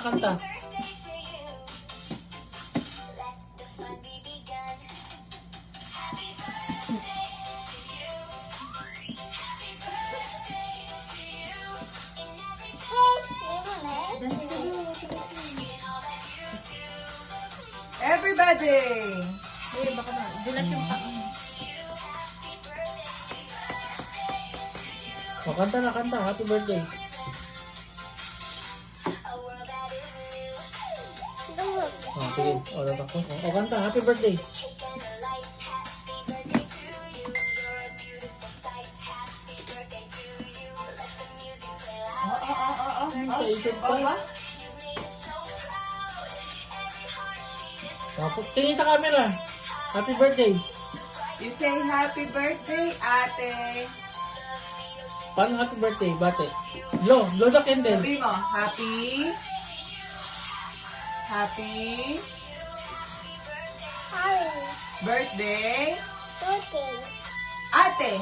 Kanta. Everybody! Eh, baka na. Dulat yung pang. O, kanta na, kanta. Happy birthday. O, sige. O, tatak ko. O, kanta. Happy birthday. Paisip pa. Tapos, tingin sa camera. Happy birthday. You say happy birthday, ate. Paano happy birthday? Bate. Blow. Blow the candle. Sabi mo, happy. Happy. Birthday. Ate.